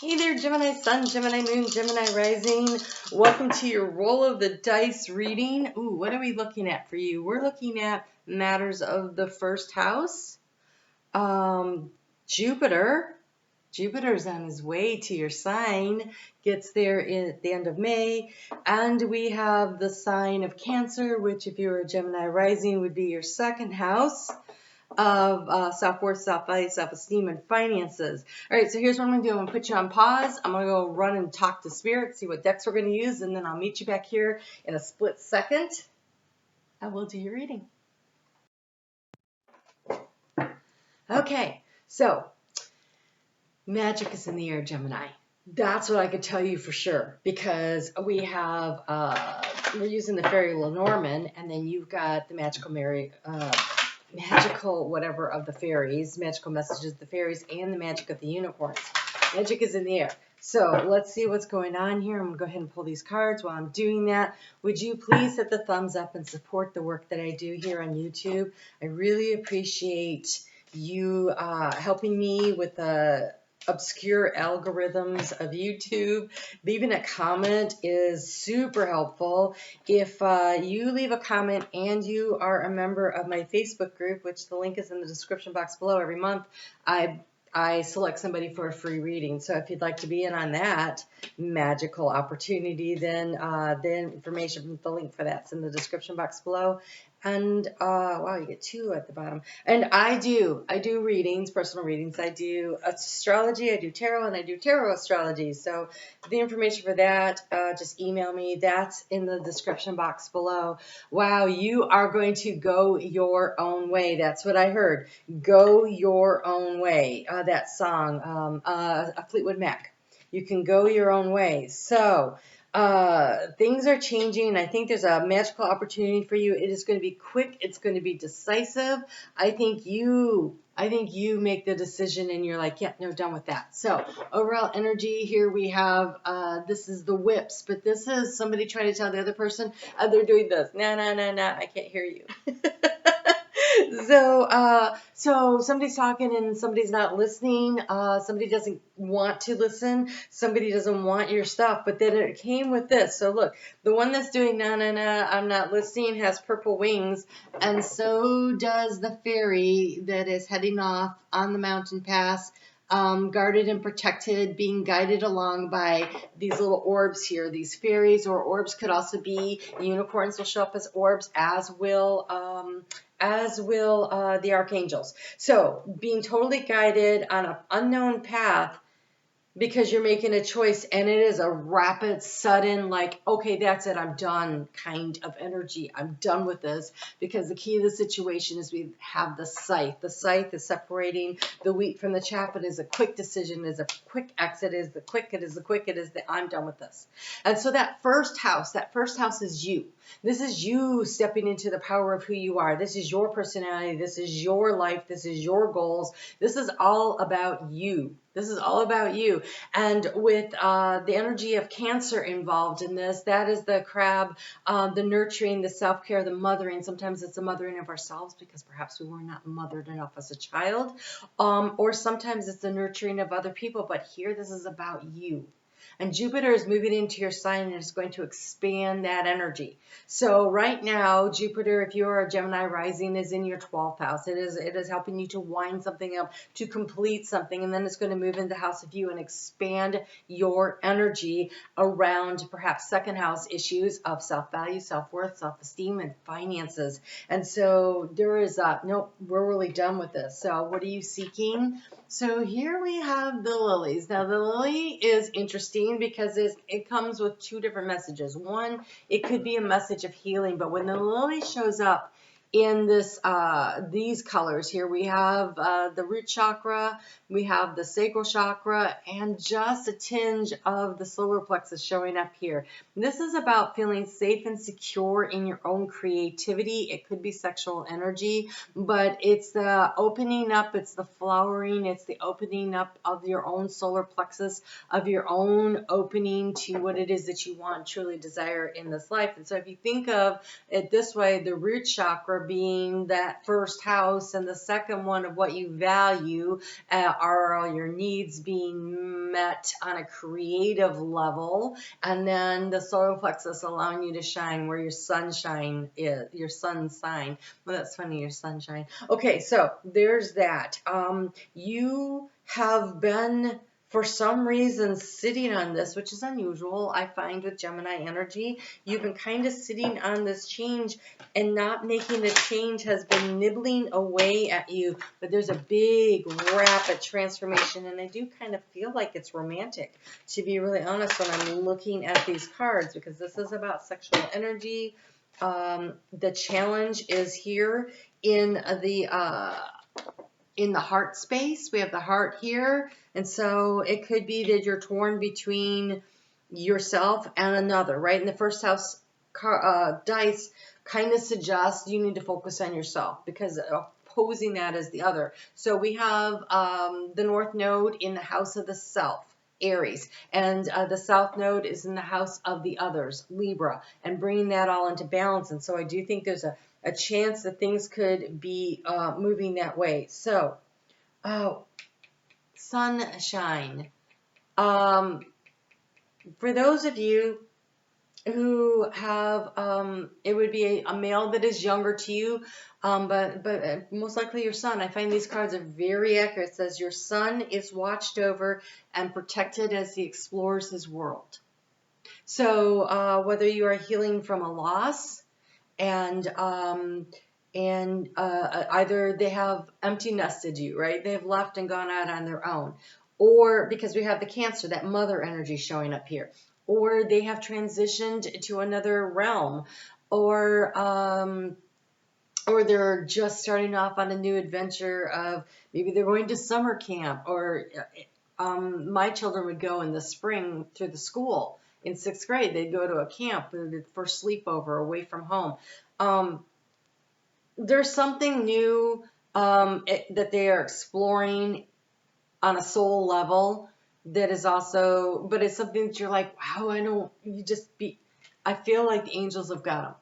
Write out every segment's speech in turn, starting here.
Hey there, Gemini Sun, Gemini Moon, Gemini Rising. Welcome to your Roll of the Dice reading. Ooh, what are we looking at for you? We're looking at matters of the first house. Jupiter's on his way to your sign, gets there at the end of May. And we have the sign of Cancer, which if you were a Gemini Rising would be your second house of self-worth, self-value, self-esteem, and finances. All right, so here's what I'm going to do. I'm going to put you on pause. I'm going to go run and talk to Spirit, see what decks we're going to use, and then I'll meet you back here in a split second, and we'll do your reading. Okay, so magic is in the air, Gemini. That's what I could tell you for sure, because we have, we're using the fairy Lenormand, and then you've got the magical whatever of the fairies, magical messages of the fairies, and the magic of the unicorns. Magic is in the air. So let's see what's going on here. I'm going to go ahead and pull these cards. While I'm doing that, would you please hit the thumbs up and support the work that I do here on YouTube? I really appreciate you helping me with the obscure algorithms of YouTube. Leaving a comment is super helpful. If you leave a comment and you are a member of my Facebook group, which the link is in the description box below, every month I select somebody for a free reading. So if you'd like to be in on that magical opportunity, then the information, the link for that's in the description box below. And wow, you get 2 at the bottom. And I do readings, personal readings. I do astrology, I do tarot, and I do tarot astrology. So the information for that, just email me. That's in the description box below. Wow, you are going to go your own way. That's what I heard. Go your own way. That song, Fleetwood Mac. You can go your own way. So things are changing. I think there's a magical opportunity for you. It is going to be quick. It's going to be decisive. I think you make the decision and you're like, yeah, no, done with that. So overall energy here we have, this is the whips, but this is somebody trying to tell the other person, they're doing this. No, I can't hear you. So somebody's talking and somebody's not listening. Somebody doesn't want to listen. Somebody doesn't want your stuff. But then it came with this. So look, the one that's doing no, I'm not listening has purple wings, and so does the fairy that is heading off on the mountain pass. Guarded and protected, being guided along by these little orbs here. These fairies or orbs could also be unicorns will show up as orbs, as will the archangels. So being totally guided on an unknown path because you're making a choice, and it is a rapid, sudden, like, okay, that's it, I'm done kind of energy. I'm done with this, because the key to the situation is we have the scythe. The scythe is separating the wheat from the chaff. It is a quick decision, it is a quick exit, it is the I'm done with this. And so that first house is you. This is you stepping into the power of who you are. This is your personality. This is your life. This is your goals. This is all about you. This is all about you. And with the energy of Cancer involved in this, that is the crab, the nurturing, the self-care, the mothering. Sometimes it's the mothering of ourselves because perhaps we were not mothered enough as a child. Or sometimes it's the nurturing of other people. But here, this is about you. And Jupiter is moving into your sign and is going to expand that energy. So right now, Jupiter, if you are a Gemini rising, is in your 12th house. It is helping you to wind something up, to complete something, and then it's going to move into House of You and expand your energy around perhaps second house issues of self-value, self-worth, self-esteem, and finances. And so there is nope, we're really done with this. So what are you seeking? So here we have the lilies. Now the lily is interesting because it comes with 2 different messages. One, it could be a message of healing, but when the lily shows up in this these colors here, we have the root chakra, we have the sacral chakra, and just a tinge of the solar plexus showing up here. This is about feeling safe and secure in your own creativity. It could be sexual energy, but it's the opening up, it's the flowering, it's the opening up of your own solar plexus, of your own opening to what it is that you want, truly desire in this life. And so if you think of it this way, the root chakra being that first house, and the second one of what you value. Are all your needs being met on a creative level? And then the solar plexus allowing you to shine where your sunshine is, your sun sign. Well, that's funny, your sunshine. Okay, so there's that. You have been, for some reason, sitting on this, which is unusual, I find, with Gemini energy. You've been kind of sitting on this change, and not making the change has been nibbling away at you. But there's a big, rapid transformation, and I do kind of feel like it's romantic, to be really honest, when I'm looking at these cards, because this is about sexual energy. The challenge is here in the heart space. We have the heart here, and so it could be that you're torn between yourself and another, right? In the first house dice kind of suggests you need to focus on yourself, because opposing that is the other. So we have the North Node in the house of the self, Aries, and the South Node is in the house of the others, Libra, and bringing that all into balance. And so I do think there's a chance that things could be moving that way. So, sunshine. For those of you who have, it would be a male that is younger to you, but most likely your son. I find these cards are very accurate. It says your son is watched over and protected as he explores his world. So whether you are healing from a loss, and either they have empty nested you, right? They've left and gone out on their own, or because we have the Cancer, that mother energy showing up here, or they have transitioned to another realm, or they're just starting off on a new adventure of maybe they're going to summer camp, or my children would go in the spring through the school. In 6th grade, they'd go to a camp for sleepover away from home. There's something new that they are exploring on a soul level that is also, but it's something that you're like, wow, I feel like the angels have got them.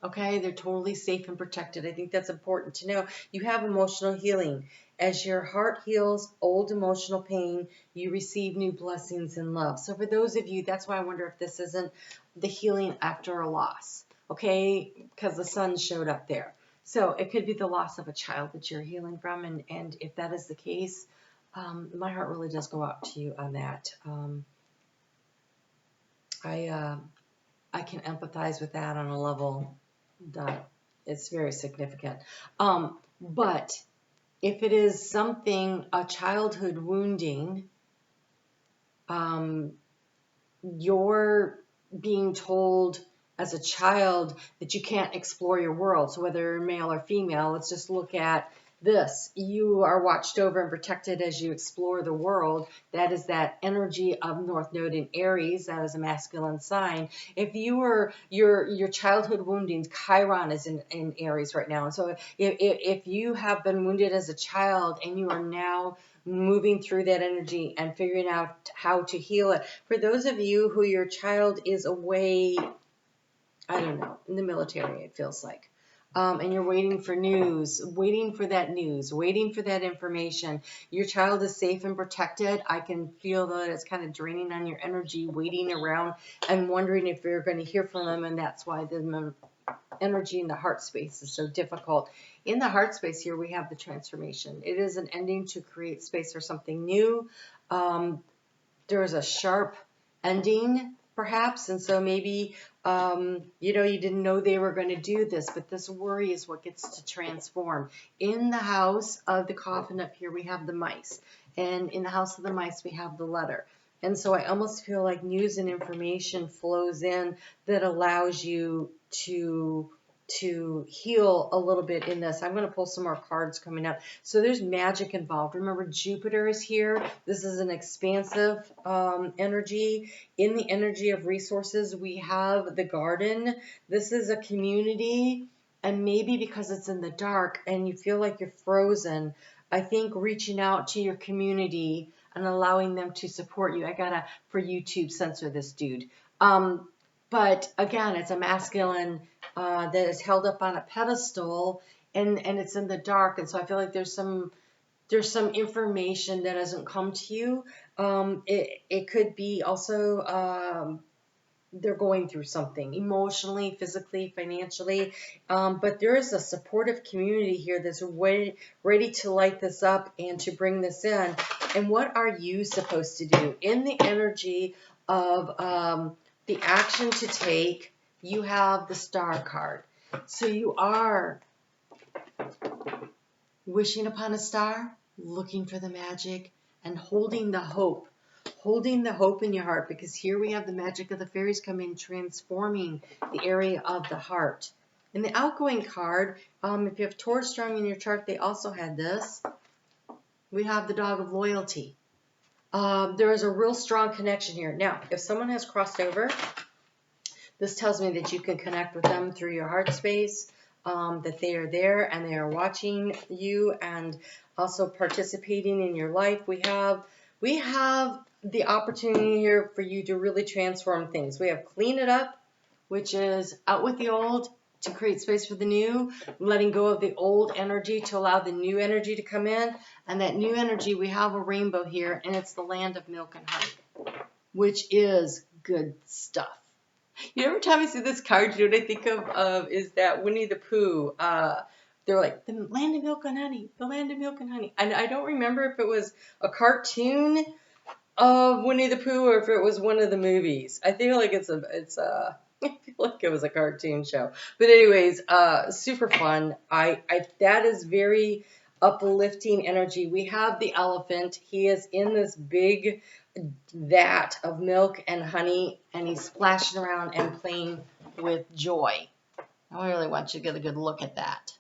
Okay, they're totally safe and protected. I think that's important to know. You have emotional healing. As your heart heals old emotional pain, you receive new blessings and love. So for those of you, that's why I wonder if this isn't the healing after a loss. Okay, because the sun showed up there. So it could be the loss of a child that you're healing from. And if that is the case, my heart really does go out to you on that. I can empathize with that on a level that it's very significant. But if it is something, a childhood wounding, you're being told as a child that you can't explore your world. So whether you're male or female, let's just look at this. You are watched over and protected as you explore the world. That is that energy of North Node in Aries. That is a masculine sign. If you were your childhood woundings, Chiron is in Aries right now. And so if you have been wounded as a child and you are now moving through that energy and figuring out how to heal it. For those of you who your child is away, I don't know, in the military, it feels like. And you're waiting for news, waiting for that news, waiting for that information. Your child is safe and protected. I can feel that it's kind of draining on your energy, waiting around and wondering if you're going to hear from them. And that's why the energy in the heart space is so difficult. In the heart space here, we have the transformation. It is an ending to create space for something new. There's a sharp ending, perhaps, and so maybe you didn't know they were going to do this, but this worry is what gets to transform. In the house of the coffin up here, we have the mice, and in the house of the mice, we have the letter. And so I almost feel like news and information flows in that allows you to heal a little bit in this. I'm going to pull some more cards coming up. So there's magic involved. Remember, Jupiter is here. This is an expansive energy. In the energy of resources, we have the garden. This is a community, and maybe because it's in the dark and you feel like you're frozen, I think reaching out to your community and allowing them to support you. I gotta, for YouTube, censor this dude. But again, it's a masculine that is held up on a pedestal, and it's in the dark. And so I feel like there's some information that hasn't come to you. It could be also they're going through something emotionally, physically, financially, but there is a supportive community here that's ready to light this up and to bring this in. And what are you supposed to do in the energy of the action to take? You have the Star card, so you are wishing upon a star, looking for the magic, and holding the hope. Holding the hope in your heart, because here we have the magic of the fairies come in, transforming the area of the heart. In the outgoing card, if you have Taurus strong in your chart, they also had this. We have the dog of loyalty. There is a real strong connection here. Now, if someone has crossed over, this tells me that you can connect with them through your heart space, that they are there and they are watching you and also participating in your life. We have the opportunity here for you to really transform things. We have clean it up, which is out with the old to create space for the new, letting go of the old energy to allow the new energy to come in. And that new energy, we have a rainbow here, and it's the land of milk and honey, which is good stuff. You know, every time I see this card, you know what I think of is that Winnie the Pooh. They're like, the land of milk and honey, the land of milk and honey. And I don't remember if it was a cartoon of Winnie the Pooh or if it was one of the movies. I feel like it's I feel like it was a cartoon show. But anyways, super fun. That is very uplifting energy. We have the elephant. He is in this big vat of milk and honey, and he's splashing around and playing with joy. I really want you to get a good look at that.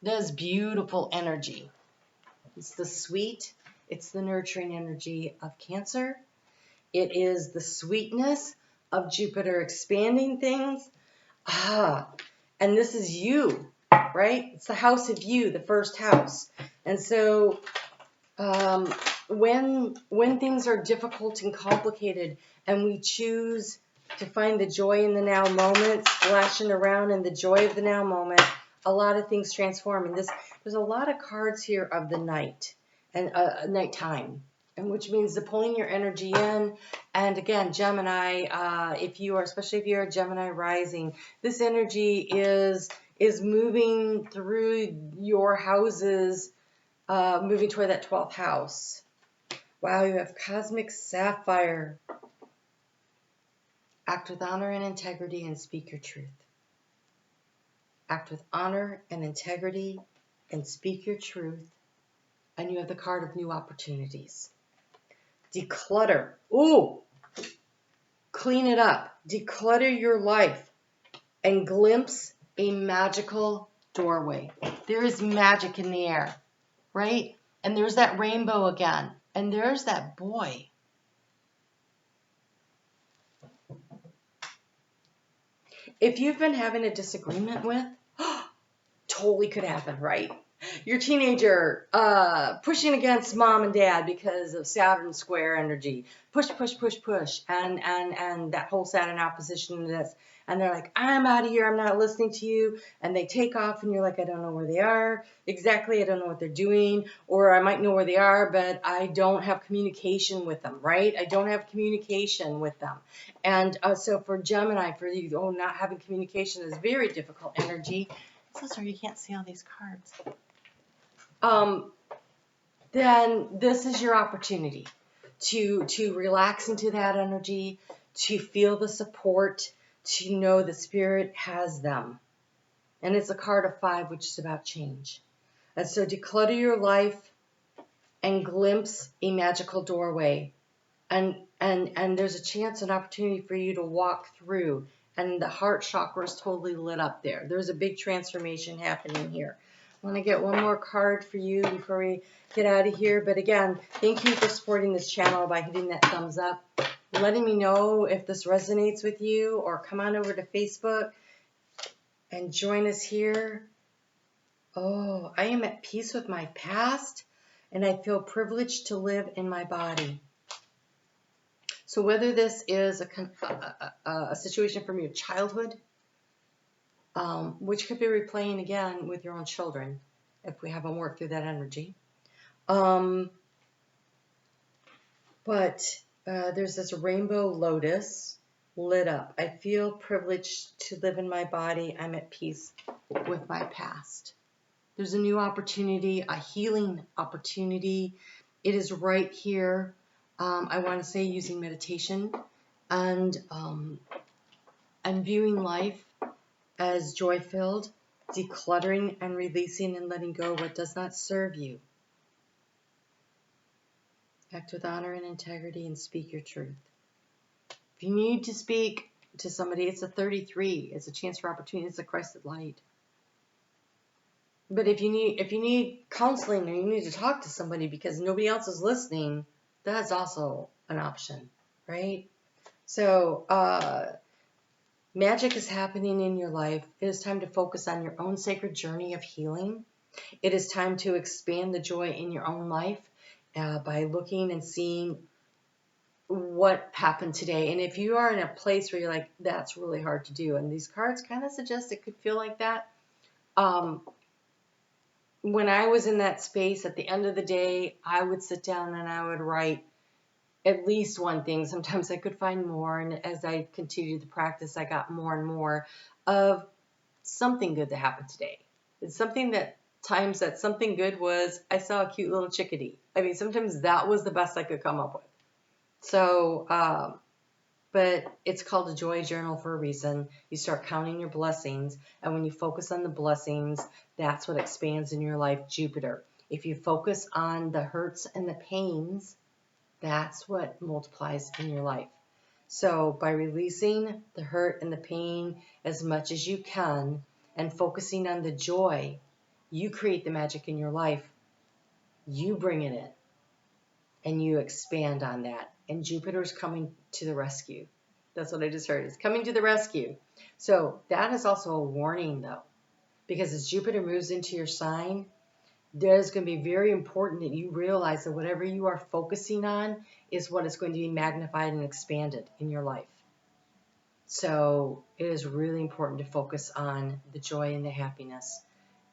That is beautiful energy. It's the sweet, it's the nurturing energy of Cancer. It is the sweetness of Jupiter expanding things. And this is you, right? It's the house of you, the first house. And so when things are difficult and complicated and we choose to find the joy in the now moment, splashing around in the joy of the now moment, a lot of things transform. And there's a lot of cards here of the night and nighttime, and which means the pulling your energy in. And again, Gemini, especially if you're a Gemini rising, this energy is moving through your houses, moving toward that 12th house. Wow, you have Cosmic Sapphire. Act with honor and integrity and speak your truth. Act with honor and integrity and speak your truth. And you have the card of new opportunities. Declutter. Ooh! Clean it up. Declutter your life and glimpse a magical doorway. There is magic in the air, right? And there's that rainbow again. And there's that boy. If you've been having a disagreement with, totally could happen, right? Your teenager pushing against mom and dad because of Saturn square energy. Push, push, push, push. And that whole Saturn opposition to this. And they're like, I'm out of here. I'm not listening to you. And they take off and you're like, I don't know where they are. Exactly. I don't know what they're doing. Or I might know where they are, but I don't have communication with them, right? I don't have communication with them. And so for Gemini, for you, not having communication is very difficult energy. So sorry, you can't see all these cards. Then this is your opportunity to relax into that energy, to feel the support, to know the spirit has them. And it's a card of 5, which is about change. And so declutter your life and glimpse a magical doorway. And there's a chance, an opportunity for you to walk through. And the heart chakra is totally lit up there. There's a big transformation happening here. I want to get one more card for you before we get out of here. But again, thank you for supporting this channel by hitting that thumbs up, letting me know if this resonates with you, or come on over to Facebook and join us here. Oh, I am at peace with my past, and I feel privileged to live in my body. So whether this is a situation from your childhood, which could be replaying again with your own children if we haven't worked through that energy. But there's this rainbow lotus lit up. I feel privileged to live in my body. I'm at peace with my past. There's a new opportunity, a healing opportunity. It is right here. I want to say using meditation, and I'm viewing life as joy-filled, decluttering and releasing and letting go what does not serve you. Act with honor and integrity and speak your truth. If you need to speak to somebody, it's a 33. It's a chance for opportunity. It's a Christed light. But if you need counseling or you need to talk to somebody because nobody else is listening, that's also an option, right? So magic is happening in your life. It is time to focus on your own sacred journey of healing. It is time to expand the joy in your own life by looking and seeing what happened today. And if you are in a place where you're like, that's really hard to do, and these cards kind of suggest it could feel like that. When I was in that space, at the end of the day, I would sit down and I would write at least one thing. Sometimes I could find more. And as I continued the practice, I got more and more of something good that happened today. It's something that times that something good was, I saw a cute little chickadee. I mean, sometimes that was the best I could come up with. So, but it's called a joy journal for a reason. You start counting your blessings, and when you focus on the blessings, that's what expands in your life, Jupiter. If you focus on the hurts and the pains, that's what multiplies in your life. So by releasing the hurt and the pain as much as you can and focusing on the joy, you create the magic in your life. You bring it in and you expand on that. And Jupiter's coming to the rescue. That's what I just heard. It's coming to the rescue. So that is also a warning, though, because as Jupiter moves into your sign, there's going to be very important that you realize that whatever you are focusing on is what is going to be magnified and expanded in your life. So it is really important to focus on the joy and the happiness.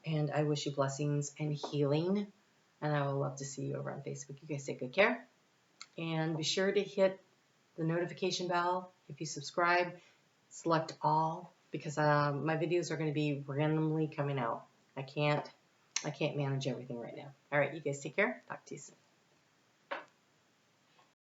And I wish you blessings and healing. And I would love to see you over on Facebook. You guys take good care. And be sure to hit the notification bell if you subscribe. Select all, because my videos are going to be randomly coming out. I can't manage everything right now. All right, you guys take care. Talk to you soon.